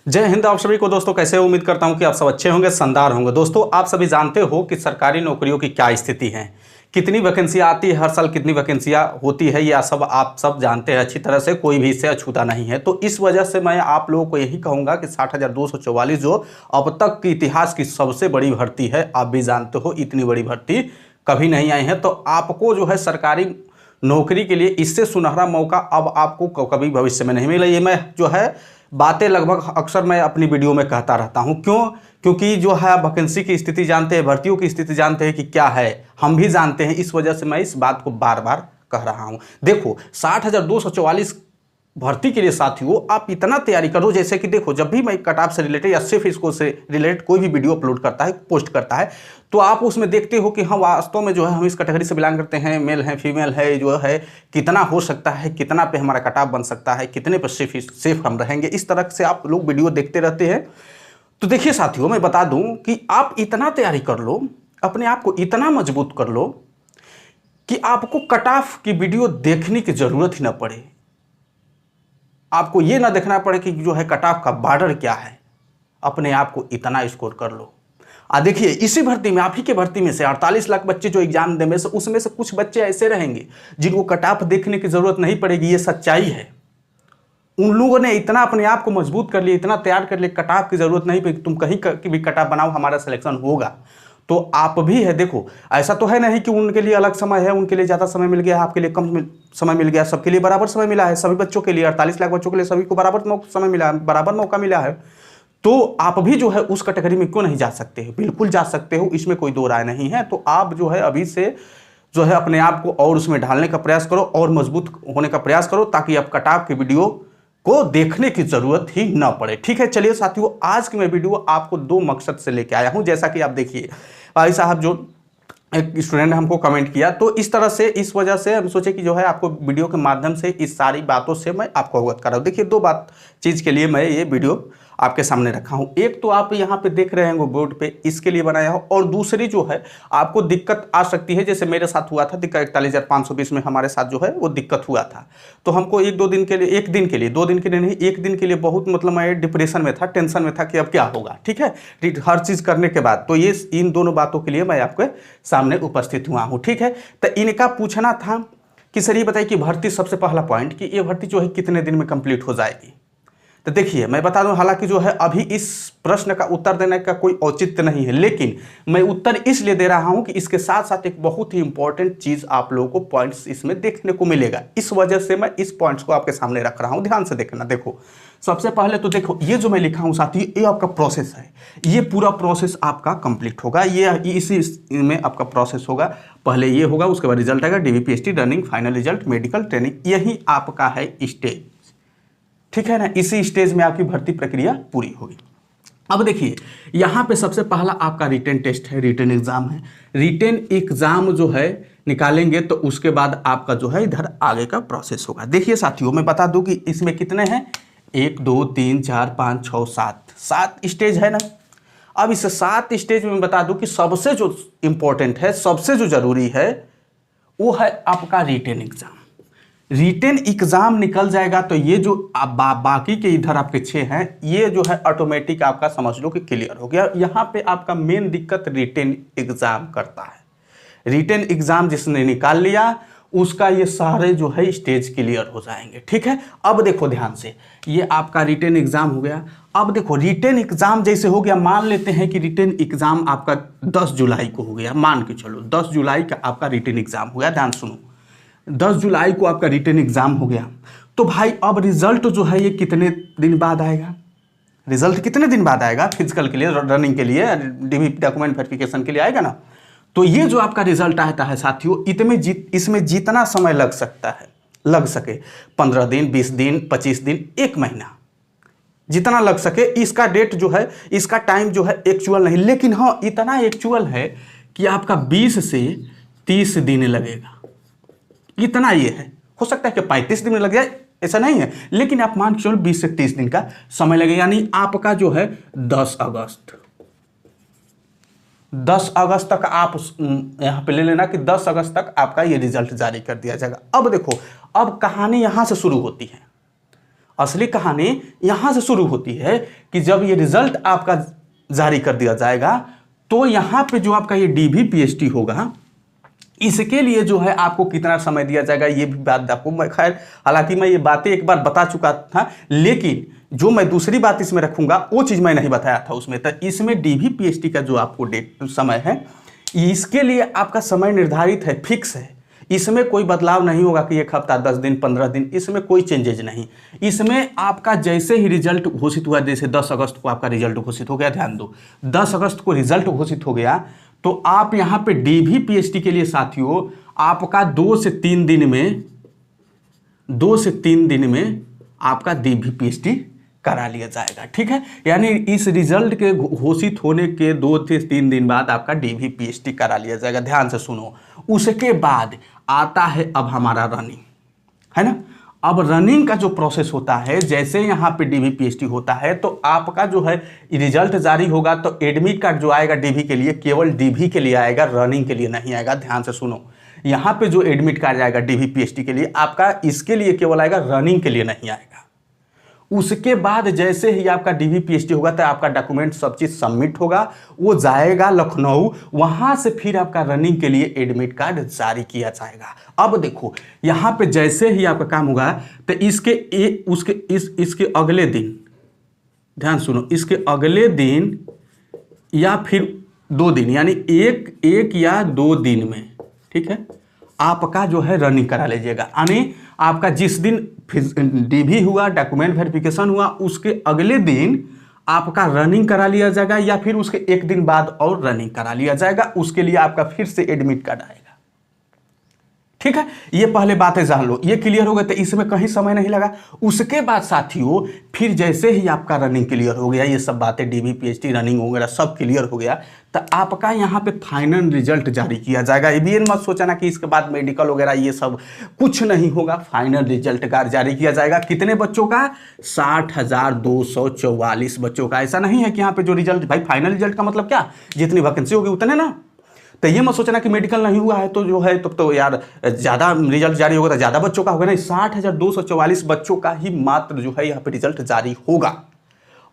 जय हिंद। आप सभी को दोस्तों कैसे हो? उम्मीद करता हूं कि आप सब अच्छे होंगे, शानदार होंगे। दोस्तों आप सभी जानते हो कि सरकारी नौकरियों की क्या स्थिति है, कितनी वैकेंसियां आती है हर साल, कितनी वैकेंसियां होती है, यह सब आप सब जानते हैं अच्छी तरह से, कोई भी इससे अछूता नहीं है। तो इस वजह से मैं आप लोगों को यही कहूंगा कि 60,244 जो अब तक की इतिहास की सबसे बड़ी भर्ती है, आप भी जानते हो इतनी बड़ी भर्ती कभी नहीं आई है। तो आपको जो है सरकारी नौकरी के लिए इससे सुनहरा मौका अब आपको कभी भविष्य में नहीं मिला। ये मैं जो है बातें लगभग अक्सर मैं अपनी वीडियो में कहता रहता हूं। क्यों? क्योंकि जो है आप वैकेंसी की स्थिति जानते हैं, भर्तियों की स्थिति जानते हैं कि क्या है, हम भी जानते हैं। इस वजह से मैं इस बात को बार बार कह रहा हूं। देखो 60,244 भर्ती के लिए साथियों आप इतना तैयारी करो, जैसे कि देखो जब भी मैं कट ऑफ से रिलेटेड या सिर्फ इसको से रिलेटेड कोई भी वीडियो अपलोड करता है, पोस्ट करता है, तो आप उसमें देखते हो कि हाँ वास्तव में जो है हम इस कैटेगरी से बिलोंग करते हैं, मेल है फीमेल है, जो है कितना हो सकता है, कितना पे हमारा कट ऑफ बन सकता है, कितने पर सेफ हम रहेंगे, इस तरह से आप लोग वीडियो देखते रहते हैं। तो देखिए साथियों, मैं बता दूं कि आप इतना तैयारी कर लो, अपने आप को इतना मजबूत कर लो कि आपको कट ऑफ की वीडियो देखने की जरूरत ही ना पड़े। आपको ये ना देखना पड़े कि जो है कट ऑफ का बॉर्डर क्या है, अपने आप को इतना स्कोर कर लो। देखिए इसी भर्ती में, आप ही के भर्ती में से 48 लाख बच्चे जो एग्जाम देंगे, उसमें से कुछ बच्चे ऐसे रहेंगे जिनको कट ऑफ देखने की जरूरत नहीं पड़ेगी। ये सच्चाई है। उन लोगों ने इतना अपने आप को मजबूत कर लिया, इतना तैयार कर लिया, कट ऑफ की जरूरत नहीं पड़ेगी, तुम कहीं की भी कट ऑफ बनाओ हमारा सिलेक्शन होगा। तो आप भी है, देखो ऐसा तो है नहीं कि उनके लिए अलग समय है, उनके लिए ज़्यादा समय मिल गया, आपके लिए कम समय मिल गया। सबके लिए बराबर समय मिला है, सभी बच्चों के लिए, 48 लाख बच्चों के लिए सभी को बराबर समय मिला है, बराबर मौका मिला है। तो आप भी जो है उस कैटेगरी में क्यों नहीं जा सकते हो? बिल्कुल जा सकते हो, इसमें कोई दो राय नहीं है। तो आप जो है अभी से जो है अपने आप को और उसमें ढालने का प्रयास करो और मजबूत होने का प्रयास करो, ताकि आप कट ऑफ की वीडियो को देखने की जरूरत ही ना पड़े। ठीक है, चलिए साथियों, आज की मैं वीडियो आपको दो मकसद से लेके आया हूं। जैसा कि आप देखिए भाई साहब, जो एक स्टूडेंट ने हमको कमेंट किया, तो इस तरह से, इस वजह से हम सोचे कि जो है आपको वीडियो के माध्यम से इस सारी बातों से मैं आपको अवगत कर रहा हूँ। देखिए दो बात चीज़ के लिए मैं ये वीडियो आपके सामने रखा हूँ। एक तो आप यहाँ पे देख रहे हैं बोर्ड पे, इसके लिए बनाया हो, और दूसरी जो है आपको दिक्कत आ सकती है, जैसे मेरे साथ हुआ था दिक्कत 41,520 में हमारे साथ जो है वो दिक्कत हुआ था। तो हमको एक दिन के लिए 2 दिन के लिए नहीं, 1 दिन के लिए बहुत मतलब मैं डिप्रेशन में था, टेंशन में था कि अब क्या होगा। ठीक है, हर चीज़ करने के बाद, तो ये इन दोनों बातों के लिए मैं आपके सामने उपस्थित हुआ हूँ। ठीक है, तो इनका पूछना था कि सर ये बताइए कि भर्ती, सबसे पहला पॉइंट कि ये भर्ती जो है कितने दिन में कंप्लीट हो जाएगी। तो देखिए मैं बता दूं, हालांकि जो है अभी इस प्रश्न का उत्तर देने का कोई औचित्य नहीं है, लेकिन मैं उत्तर इसलिए दे रहा हूं कि इसके साथ साथ एक बहुत ही इंपॉर्टेंट चीज आप लोगों को पॉइंट्स इसमें देखने को मिलेगा। इस वजह से मैं इस पॉइंट्स को आपके सामने रख रहा हूं, ध्यान से देखना। देखो सबसे पहले तो देखो, ये जो मैं लिखा हूं साथी, ये आपका प्रोसेस है। ये पूरा प्रोसेस आपका कंप्लीट होगा, ये इसी में आपका प्रोसेस होगा। पहले ये होगा, उसके बाद रिजल्ट आएगा, DVPST running, final result, medical training, यही आपका है स्टेज। ठीक है ना, इसी स्टेज में आपकी भर्ती प्रक्रिया पूरी होगी। अब देखिए यहाँ पे सबसे पहला आपका रिटन टेस्ट है, रिटन एग्जाम है। रिटन एग्जाम जो है निकालेंगे, तो उसके बाद आपका जो है इधर आगे का प्रोसेस होगा। देखिए साथियों, मैं बता दूं कि इसमें कितने हैं, 1 2 3 4 5 6 7 स्टेज है ना। अब इस 7 स्टेज में बता दूं कि सबसे जो इंपॉर्टेंट है, सबसे जो जरूरी है, वो है आपका रिटन एग्जाम। रिटन एग्जाम निकल जाएगा तो ये जो बाकी के इधर आपके 6 हैं, ये जो है ऑटोमेटिक आपका समझ लो कि क्लियर हो गया। यहाँ पे आपका मेन दिक्कत रिटन एग्जाम करता है। रिटन एग्जाम जिसने निकाल लिया, उसका ये सारे जो है स्टेज क्लियर हो जाएंगे। ठीक है, अब देखो ध्यान से, ये आपका रिटन एग्जाम हो गया। अब देखो रिटन एग्जाम जैसे हो गया, मान लेते हैं कि रिटन एग्जाम आपका 10 जुलाई को हो गया, मान के चलो 10 जुलाई का आपका रिटन एग्जाम हो गया। ध्यान सुनो, 10 जुलाई को आपका रिटन एग्जाम हो गया, तो भाई अब रिजल्ट जो है ये कितने दिन बाद आएगा? रिजल्ट कितने दिन बाद आएगा? फिजिकल के लिए, रनिंग के लिए, DV डॉक्यूमेंट वेरिफिकेशन के लिए आएगा ना। तो ये जो आपका रिजल्ट आता है साथियों, इसमें जितना समय लग सकता है, लग सके, 15 दिन, 20 दिन, 25 दिन, 1 महीना, जितना लग सके, इसका डेट जो है, इसका टाइम जो है एक्चुअल नहीं, लेकिन हाँ इतना एक्चुअल है कि आपका 20 से 30 दिन लगेगा। इतना ये है, हो सकता है कि 35 दिन में लग जाए, ऐसा नहीं है, लेकिन आप मान के चलो 20 से 30 दिन का समय लगेगा। यानी आपका जो है 10 अगस्त तक आप यहां पे ले लेना कि 10 अगस्त तक आपका ये रिजल्ट जारी कर दिया जाएगा। अब देखो, अब कहानी यहां से शुरू होती है। असली कहानी यहां से शुरू होती है कि जब ये रिजल्ट आपका जारी कर दिया जाएगा तो यहां पे जो आपका ये डीवी पीएचडी होगा, इसके लिए जो है आपको कितना समय दिया जाएगा ये भी बात आपको मैं, खैर हालांकि मैं ये बातें एक बार बता चुका था, लेकिन जो मैं दूसरी बात इसमें रखूंगा वो चीज़ मैं नहीं बताया था उसमें। तो इसमें डीवी पीएचडी का जो आपको डेट समय है, इसके लिए आपका समय निर्धारित है, फिक्स है। इसमें कोई बदलाव नहीं होगा कि 1 हफ्ता 10 दिन 15 दिन, इसमें कोई चेंजेज नहीं। इसमें आपका जैसे ही रिजल्ट घोषित हुआ, जैसे 10 अगस्त को आपका रिजल्ट घोषित हो गया, ध्यान दो 10 अगस्त को रिजल्ट घोषित हो गया, तो आप यहाँ पे डीवी पीएचडी के लिए साथियों आपका 2 से 3 दिन में आपका डीवी पीएचडी करा लिया जाएगा, ठीक है। यानी इस रिजल्ट के घोषित होने के 2 से 3 दिन बाद आपका डीवी पीएचडी करा लिया जाएगा। ध्यान से सुनो, उसके बाद आता है अब हमारा रनिंग, है ना। अब रनिंग का जो प्रोसेस होता है, जैसे यहाँ पे डीवी पीएचडी होता है तो आपका जो है रिजल्ट जारी होगा तो एडमिट कार्ड जो आएगा डीवी के लिए, केवल डीवी के लिए आएगा, रनिंग के लिए नहीं आएगा। ध्यान से सुनो, यहाँ पे जो एडमिट कार्ड आएगा डीवी पीएचडी के लिए आपका इसके लिए केवल आएगा, रनिंग के लिए नहीं आएगा। उसके बाद जैसे ही आपका डीवी पीएचडी होगा तो आपका डॉक्यूमेंट सब चीज़ सबमिट होगा, वो जाएगा लखनऊ, वहाँ से फिर आपका रनिंग के लिए एडमिट कार्ड जारी किया जाएगा। अब देखो यहाँ पे जैसे ही आपका काम होगा तो इसके अगले दिन, ध्यान सुनो, इसके अगले दिन या फिर 2 दिन, यानी एक या 2 दिन में, ठीक है, आपका जो है रनिंग करा लीजिएगा। यानी आपका जिस दिन डीवी हुआ, डॉक्यूमेंट वेरिफिकेशन हुआ, उसके अगले दिन आपका रनिंग करा लिया जाएगा या फिर उसके 1 दिन बाद और रनिंग करा लिया जाएगा। उसके लिए आपका फिर से एडमिट कार्ड आएगा, ठीक है। ये पहले बातें जान लो, ये क्लियर हो गया तो इसमें कहीं समय नहीं लगा। उसके बाद साथियों फिर जैसे ही आपका रनिंग क्लियर हो गया, ये सब बातें डीवी पीएचडी रनिंग वगैरह सब क्लियर हो गया, तो आपका यहाँ पे फाइनल रिजल्ट जारी किया जाएगा। ये भी मत सोचना कि इसके बाद मेडिकल वगैरह ये सब कुछ नहीं होगा, फाइनल रिजल्ट जारी किया जाएगा। कितने बच्चों का? 60,244 बच्चों का। ऐसा नहीं है कि यहाँ पे जो रिजल्ट, भाई फाइनल रिजल्ट का मतलब क्या, जितनी वैकेंसी होगी उतने ना। तो ये मत सोचना कि मेडिकल नहीं हुआ है तो जो है तब तो यार ज़्यादा रिजल्ट जारी होगा तो ज़्यादा बच्चों का होगा, नहीं, 60,244 बच्चों का ही मात्र जो है यहाँ पे रिजल्ट जारी होगा।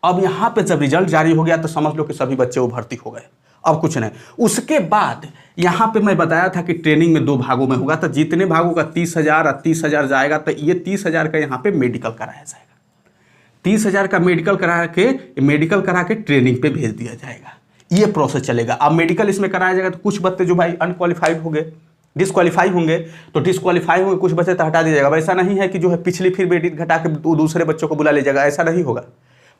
अब यहाँ पे जब रिजल्ट जारी हो गया तो समझ लो कि सभी बच्चे वो भर्ती हो गए, अब कुछ नहीं। उसके बाद यहाँ पे मैं बताया था कि ट्रेनिंग में 2 भागों में होगा, तो जितने भागों का 30,000 और 30,000 जाएगा तो ये 30,000 का यहाँ पे मेडिकल कराया जाएगा। 30,000 का मेडिकल करा के ट्रेनिंग पे भेज दिया जाएगा। ये प्रोसेस चलेगा। अब मेडिकल इसमें कराया जाएगा तो कुछ बच्चे जो भाई अनक्वालिफाइड होंगे, डिसक्वालीफाई होंगे, तो डिसक्वालीफाई होंगे, कुछ बच्चे तो हटा दिया जाएगा। ऐसा नहीं है कि जो है पिछली फिर मेरिट घटा के दूसरे बच्चों को बुला ले जाएगा, ऐसा नहीं होगा।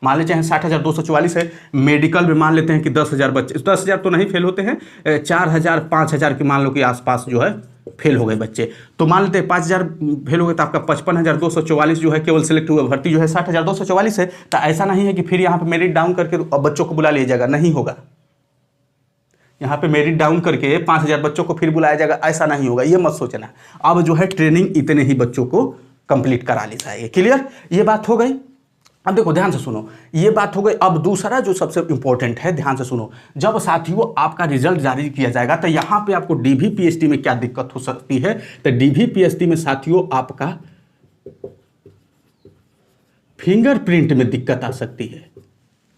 मान लीजिए 60,244 है, मेडिकल में मान लेते हैं कि 10,000 बच्चे, 10,000 तो नहीं फेल होते हैं, 4,000 5,000 के मान लो कि आसपास जो है फेल हो गए बच्चे, तो मान लेते हैं 5,000 फेल हो गए तो आपका 55,244 जो है केवल सिलेक्ट हुआ, भर्ती जो है 60,244 है। तो ऐसा नहीं है कि फिर यहाँ पे मेरिट डाउन करके बच्चों को बुला लिया जाएगा, नहीं होगा। यहाँ पे मेरिट डाउन करके 5,000 बच्चों को फिर बुलाया जाएगा, ऐसा नहीं होगा, ये मत सोचना। अब जो है ट्रेनिंग इतने ही बच्चों को कंप्लीट करा ली जाएगी। क्लियर, ये बात हो गई। अब देखो ध्यान से सुनो, ये बात हो गई। अब दूसरा जो सबसे इंपॉर्टेंट है, ध्यान से सुनो, जब साथियों आपका रिजल्ट जारी किया जाएगा तो यहाँ पे आपको डीवी पीएचडी में क्या दिक्कत हो सकती है, तो डीवी पीएचडी में साथियों आपका फिंगरप्रिंट में दिक्कत आ सकती है,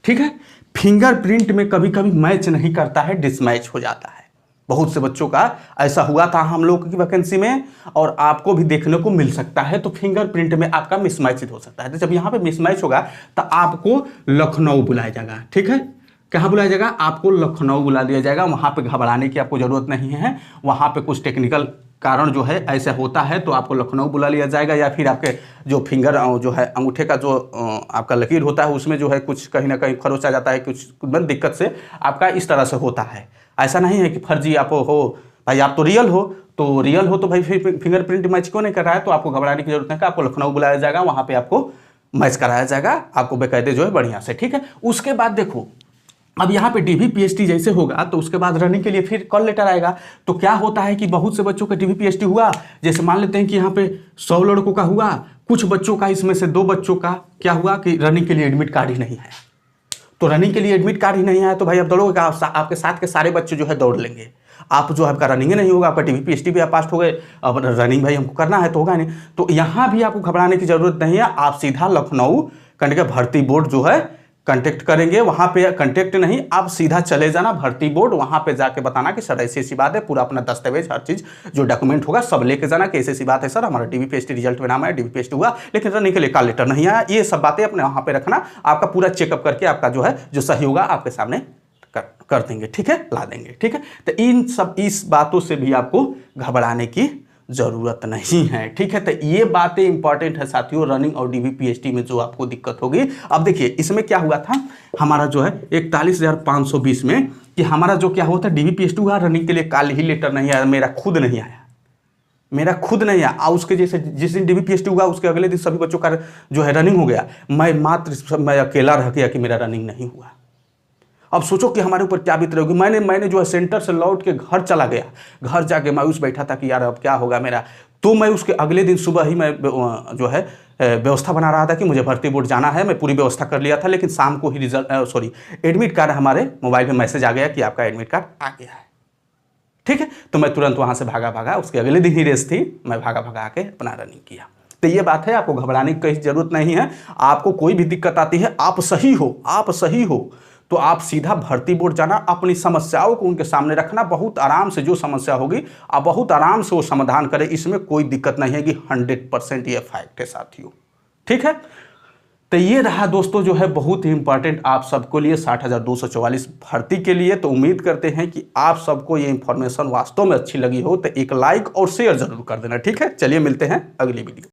ठीक है। फिंगरप्रिंट में कभी कभी मैच नहीं करता है, डिसमैच हो जाता है। बहुत से बच्चों का ऐसा हुआ था हम लोग की वैकेंसी में, और आपको भी देखने को मिल सकता है। तो फिंगरप्रिंट में आपका मिसमैच हो सकता है। तो जब यहाँ पे मिसमैच होगा तो आपको लखनऊ बुलाया जाएगा, ठीक है। कहाँ बुलाया जाएगा? आपको लखनऊ बुला दिया जाएगा। वहाँ पे घबराने की आपको ज़रूरत नहीं है। वहाँ पे कुछ टेक्निकल कारण जो है ऐसा होता है तो आपको लखनऊ बुला लिया जाएगा, या फिर आपके जो फिंगर जो है अंगूठे का जो आपका लकीर होता है उसमें जो है कुछ कहीं ना कहीं खरोच आ जाता है, कुछ दिक्कत से आपका इस तरह से होता है। ऐसा नहीं है कि फर्जी आप हो, भाई आप तो रियल हो तो भाई फिंगरप्रिंट मैच क्यों नहीं कर रहा है, तो आपको घबराने की जरूरत नहीं है। आपको लखनऊ बुलाया जाएगा, वहाँ पर आपको मैच कराया जाएगा, आपको बेकायदे जो है बढ़िया से, ठीक है। उसके बाद देखो, अब यहाँ पे डीवी पीएचडी जैसे होगा तो उसके बाद रनिंग के लिए फिर कॉल लेटर आएगा। तो क्या होता है कि बहुत से बच्चों का डीवी पीएचडी हुआ, जैसे मान लेते हैं कि यहाँ पे 100 लड़कों का हुआ, कुछ बच्चों का इसमें से 2 बच्चों का क्या हुआ कि रनिंग के लिए एडमिट कार्ड ही नहीं है। तो रनिंग के लिए एडमिट कार्ड ही नहीं आया तो भाई आप दौड़ोगे, आपके साथ के सारे बच्चे जो है दौड़ लेंगे, आप जो आपका रनिंग ही नहीं होगा, आपका टीवी पीएचडी भी आप पास हो गए, अब रनिंग भाई हमको करना है तो होगा नहीं। तो यहाँ भी आपको घबराने की जरूरत नहीं है, आप सीधा लखनऊ कंडक्टर भर्ती बोर्ड जो है कांटेक्ट करेंगे, वहां पे कांटेक्ट नहीं, आप सीधा चले जाना भर्ती बोर्ड, वहां पे जाके बताना कि सर ऐसी ऐसी बात है, पूरा अपना दस्तावेज हर चीज जो डॉक्यूमेंट होगा सब लेके जाना कि ऐसी ऐसी बात है सर, हमारा डीवी पीएचडी रिजल्ट में नाम है, डीवी पीएचडी हुआ लेकिन रनिंग के लिए कॉल लेटर नहीं आया, ये सब बातें अपने वहां पे रखना, आपका पूरा चेकअप करके आपका जो है जो सही होगा आपके सामने कर देंगे, ठीक है, ला देंगे, ठीक है। तो इस बातों से भी आपको घबराने की जरूरत नहीं है, ठीक है। तो ये बातें इंपॉर्टेंट है साथियों, रनिंग और डीवी पीएचडी में जो आपको दिक्कत होगी। अब देखिए इसमें क्या हुआ था हमारा जो है 41,520 में कि हमारा जो क्या हुआ था डीवी पीएचडी हुआ, रनिंग के लिए कॉल ही लेटर नहीं आया, मेरा खुद नहीं आया, उसके जैसे जिस दिन डीवी पीएचडी हुआ उसके अगले दिन सभी बच्चों का जो है रनिंग हो गया, मैं अकेला रह गया कि मेरा रनिंग नहीं हुआ। अब सोचो कि हमारे ऊपर क्या बीत रही होगी। मैंने जो है सेंटर से लौट के घर चला गया, घर जाके मायूस बैठा था कि यार अब क्या होगा मेरा। तो मैं उसके अगले दिन सुबह ही मैं जो है व्यवस्था बना रहा था कि मुझे भर्ती बोर्ड जाना है, मैं पूरी व्यवस्था कर लिया था, लेकिन शाम को ही एडमिट कार्ड हमारे मोबाइल में मैसेज आ गया कि आपका एडमिट कार्ड आ गया है, ठीक है। तो मैं तुरंत वहाँ से भागा, उसके अगले दिन ही रेस थी, मैं भागा के अपना रनिंग किया। तो ये बात है, आपको घबराने की कहीं जरूरत नहीं है। आपको कोई भी दिक्कत आती है, आप सही हो तो आप सीधा भर्ती बोर्ड जाना, अपनी समस्याओं को उनके सामने रखना, बहुत आराम से जो समस्या होगी आप बहुत आराम से वो समाधान करें, इसमें कोई दिक्कत नहीं है कि 100% ये फैक्ट है साथियों, ठीक है। तो ये रहा दोस्तों जो है बहुत ही इंपॉर्टेंट आप सबको लिए 60,244 भर्ती के लिए। तो उम्मीद करते हैं कि आप सबको ये इंफॉर्मेशन वास्तव में अच्छी लगी हो, तो एक लाइक और शेयर जरूर कर देना, ठीक है। चलिए मिलते हैं अगली वीडियो।